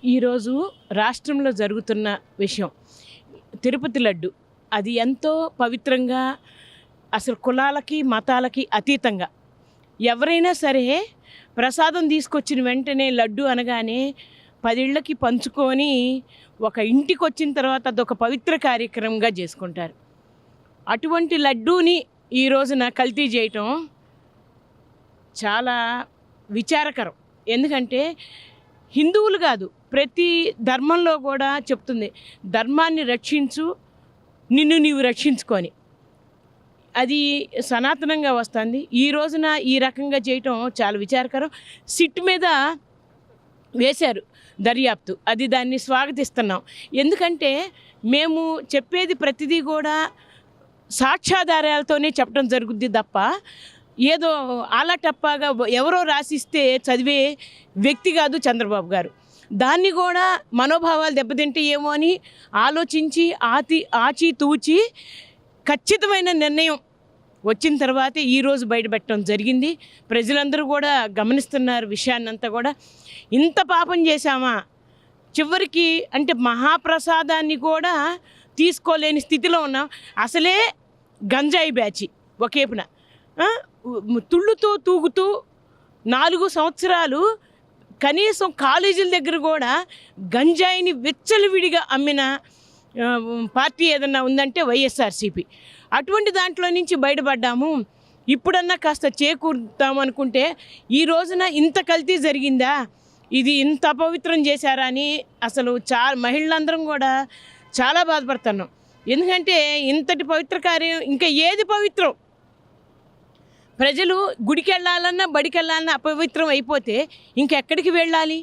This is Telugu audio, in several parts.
ఈరోజు రాష్ట్రంలో జరుగుతున్న విషయం తిరుపతి లడ్డు. అది ఎంతో పవిత్రంగా, అసలు కులాలకి మతాలకి అతీతంగా ఎవరైనా సరే ప్రసాదం తీసుకొచ్చిన వెంటనే లడ్డు అనగానే 10 ఇళ్ళకి పంచుకొని ఒక ఇంటికి వచ్చిన తర్వాత అదొక పవిత్ర కార్యక్రమంగా చేసుకుంటారు. అటువంటి లడ్డూని ఈ రోజున కల్తీ చేయటం చాలా విచారకరం. ఎందుకంటే హిందువులు కాదు, ప్రతి ధర్మంలో కూడా చెప్తుంది, ధర్మాన్ని రక్షించు, నిన్ను నీవు రక్షించుకొని. అది సనాతనంగా వస్తుంది. ఈ రోజున ఈ రకంగా చేయటం చాలా విచారకరం. సిట్ మీద వేశారు దర్యాప్తు, అది దాన్ని స్వాగతిస్తున్నాం. ఎందుకంటే మేము చెప్పేది ప్రతిదీ కూడా సాక్ష్యాధారాలతోనే చెప్పడం జరుగుద్ది తప్ప ఏదో ఆలాటప్పాగా ఎవరో రాసిస్తే చదివే వ్యక్తి కాదు చంద్రబాబు గారు. దాన్ని కూడా మనోభావాలు దెబ్బతింటే ఏమో అని ఆలోచించి ఆచితూచి ఖచ్చితమైన నిర్ణయం వచ్చిన తర్వాతే ఈరోజు బయటపెట్టడం జరిగింది. ప్రజలందరూ కూడా గమనిస్తున్నారు విషయాన్నంతా కూడా. ఇంత పాపం చేశామా, చివరికి అంటే మహాప్రసాదాన్ని కూడా తీసుకోలేని స్థితిలో ఉన్నాం. అసలే గంజాయి బ్యాచి ఒకేపున తుళ్ళుతో తూగుతూ 4 సంవత్సరాలు కనీసం కాలేజీల దగ్గర కూడా గంజాయిని విచ్చలవిడిగా అమ్మిన పార్టీ ఏదన్నా ఉందంటే వైఎస్ఆర్సీపీ. అటువంటి దాంట్లో నుంచి బయటపడ్డాము. ఇప్పుడన్నా కాస్త చేకూరుతామనుకుంటే ఈ రోజున ఇంత కల్తీ జరిగిందా, ఇది ఇంత అపవిత్రం చేశారా అని అసలు మహిళలందరం కూడా చాలా బాధపడుతున్నాం. ఎందుకంటే ఇంతటి పవిత్ర కార్యం ఇంకా ఏది పవిత్రం? ప్రజలు గుడికి వెళ్ళాలన్నా బడికి వెళ్ళాలన్నా అపవిత్రం అయిపోతే ఇంకెక్కడికి వెళ్ళాలి,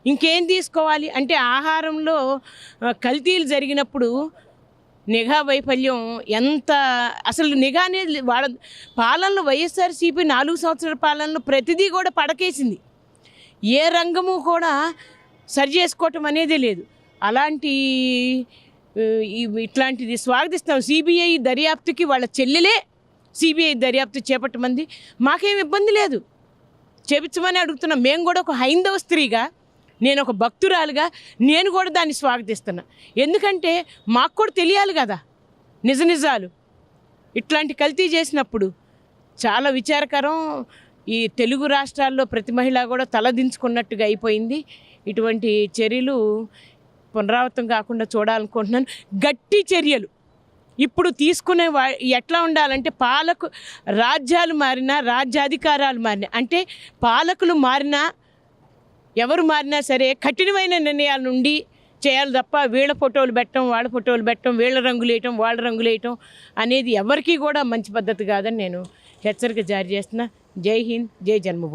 ఇంకేం తీసుకోవాలి? అంటే ఆహారంలో కల్తీలు జరిగినప్పుడు నిఘా వైఫల్యం ఎంత, అసలు నిఘా అనేది వాళ్ళ పాలనలో వైఎస్ఆర్సీపీ 4 సంవత్సరాల పాలనలో ప్రతిదీ కూడా పడకేసింది. ఏ రంగము కూడా సరి చేసుకోవటం అనేది లేదు. ఇట్లాంటిది స్వాగతిస్తాం. సిబిఐ దర్యాప్తుకి వాళ్ళ చెల్లెలే సిబిఐ దర్యాప్తు చేపట్టమంది. మాకేం ఇబ్బంది లేదు, చేపించమని అడుగుతున్నాం. మేము కూడా ఒక హైందవ స్త్రీగా, నేను ఒక భక్తురాలుగా నేను కూడా దాన్ని స్వాగతిస్తున్నా. ఎందుకంటే మాకు కూడా తెలియాలి కదా నిజాలు. ఇట్లాంటి కల్తీ చేసినప్పుడు చాలా విచారకరం. ఈ తెలుగు రాష్ట్రాల్లో ప్రతి మహిళ కూడా తలదించుకున్నట్టుగా అయిపోయింది. ఇటువంటి చర్యలు పునరావృతం కాకుండా చూడాలనుకుంటున్నాను. గట్టి చర్యలు ఇప్పుడు తీసుకునే ఎట్లా ఉండాలంటే, రాజ్యాలు మారినా, రాజ్యాధికారాలు మారినా, అంటే పాలకులు మారినా, ఎవరు మారినా సరే కఠినమైన నిర్ణయాల నుండి చేయాలి తప్ప వీళ్ళ ఫోటోలు పెట్టడం, వాళ్ళ ఫోటోలు పెట్టడం, వీళ్ళ రంగులు వేయటం, వాళ్ళ రంగులు వేయటం అనేది ఎవరికీ కూడా మంచి పద్ధతి కాదని నేను హెచ్చరిక జారీ చేస్తున్నా. జై హింద్, జై జన్మభూమి.